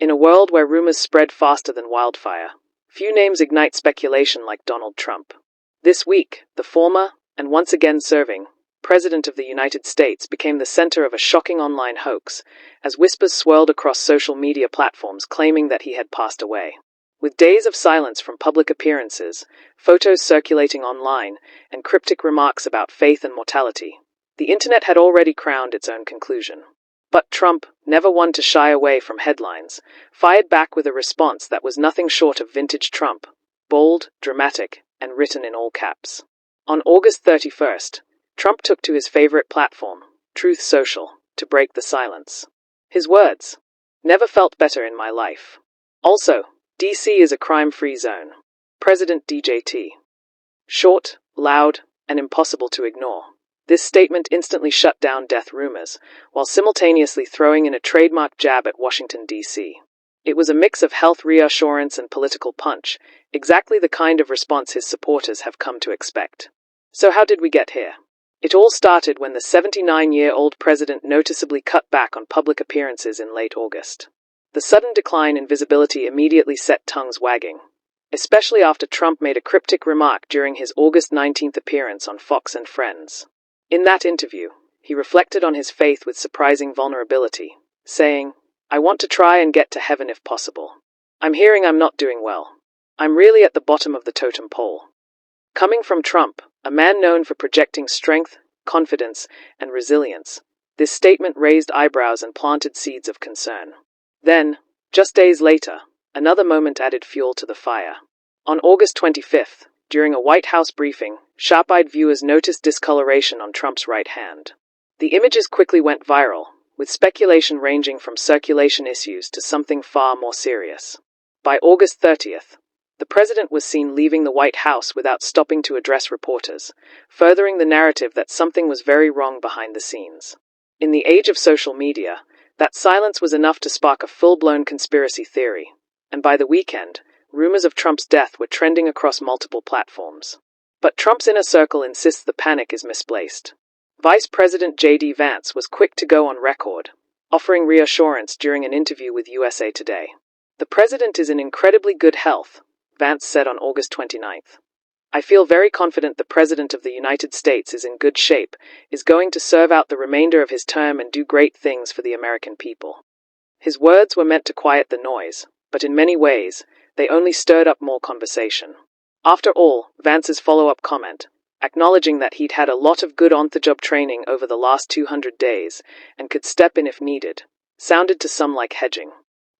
In a world where rumors spread faster than wildfire, few names ignite speculation like Donald Trump. This week, the former, and once again serving, President of the United States became the center of a shocking online hoax, as whispers swirled across social media platforms claiming that he had passed away. With days of silence from public appearances, photos circulating online, and cryptic remarks about faith and mortality, the internet had already crowned its own conclusion. But Trump, never one to shy away from headlines, fired back with a response that was nothing short of vintage Trump, bold, dramatic, and written in all caps. On August 31st, Trump took to his favorite platform, Truth Social, to break the silence. His words: "Never felt better in my life. Also, DC is a crime-free zone. President DJT." Short, loud, and impossible to ignore. This statement instantly shut down death rumors, while simultaneously throwing in a trademark jab at Washington, D.C. It was a mix of health reassurance and political punch, exactly the kind of response his supporters have come to expect. So how did we get here? It all started when the 79-year-old president noticeably cut back on public appearances in late August. The sudden decline in visibility immediately set tongues wagging, especially after Trump made a cryptic remark during his August 19th appearance on Fox and Friends. In that interview, he reflected on his faith with surprising vulnerability, saying, "I want to try and get to heaven if possible. I'm hearing I'm not doing well. I'm really at the bottom of the totem pole." Coming from Trump, a man known for projecting strength, confidence, and resilience, this statement raised eyebrows and planted seeds of concern. Then, just days later, another moment added fuel to the fire. On August 25th, during a White House briefing, sharp-eyed viewers noticed discoloration on Trump's right hand. The images quickly went viral, with speculation ranging from circulation issues to something far more serious. By August 30th, the president was seen leaving the White House without stopping to address reporters, furthering the narrative that something was very wrong behind the scenes. In the age of social media, that silence was enough to spark a full-blown conspiracy theory, and by the weekend, rumors of Trump's death were trending across multiple platforms. But Trump's inner circle insists the panic is misplaced. Vice President J.D. Vance was quick to go on record, offering reassurance during an interview with USA Today. "The president is in incredibly good health," Vance said on August 29th. "I feel very confident the President of the United States is in good shape, is going to serve out the remainder of his term and do great things for the American people." His words were meant to quiet the noise, but in many ways, they only stirred up more conversation. After all, Vance's follow-up comment, acknowledging that he'd had a lot of good on-the-job training over the last 200 days and could step in if needed, sounded to some like hedging.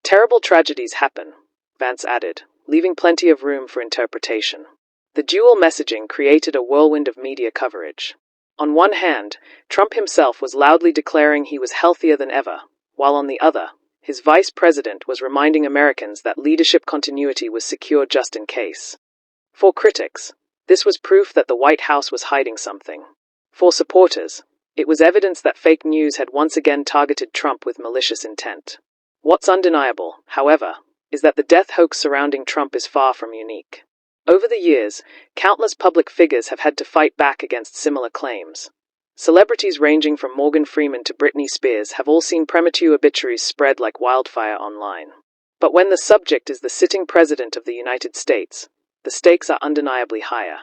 "Terrible tragedies happen," Vance added, leaving plenty of room for interpretation. The dual messaging created a whirlwind of media coverage. On one hand, Trump himself was loudly declaring he was healthier than ever, while on the other, his vice president was reminding Americans that leadership continuity was secure just in case. For critics, this was proof that the White House was hiding something. For supporters, it was evidence that fake news had once again targeted Trump with malicious intent. What's undeniable, however, is that the death hoax surrounding Trump is far from unique. Over the years, countless public figures have had to fight back against similar claims. Celebrities ranging from Morgan Freeman to Britney Spears have all seen premature obituaries spread like wildfire online. But when the subject is the sitting president of the United States, the stakes are undeniably higher.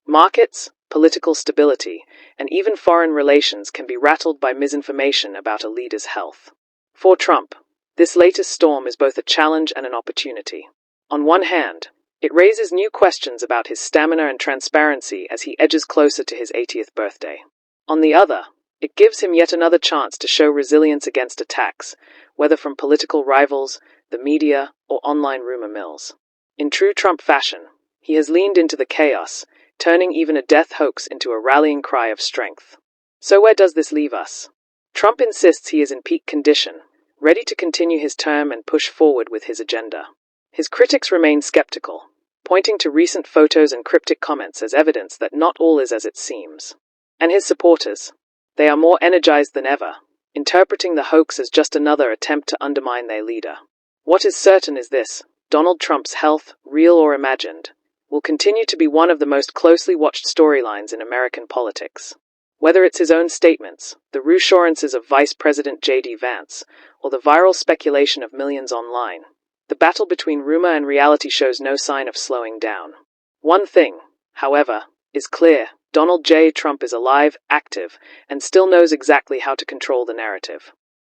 Markets, political stability, and even foreign relations can be rattled by misinformation about a leader's health. For Trump, this latest storm is both a challenge and an opportunity. On one hand, it raises new questions about his stamina and transparency as he edges closer to his 80th birthday. On the other, it gives him yet another chance to show resilience against attacks, whether from political rivals, the media, or online rumor mills. In true Trump fashion, he has leaned into the chaos, turning even a death hoax into a rallying cry of strength. So where does this leave us? Trump insists he is in peak condition, ready to continue his term and push forward with his agenda. His critics remain skeptical, pointing to recent photos and cryptic comments as evidence that not all is as it seems. And his supporters, they are more energized than ever, interpreting the hoax as just another attempt to undermine their leader. What is certain is this: Donald Trump's health, real or imagined, will continue to be one of the most closely watched storylines in American politics. Whether it's his own statements, the reassurances of Vice President J.D. Vance, or the viral speculation of millions online, the battle between rumor and reality shows no sign of slowing down. One thing, however, is clear: Donald J. Trump is alive, active, and still knows exactly how to control the narrative.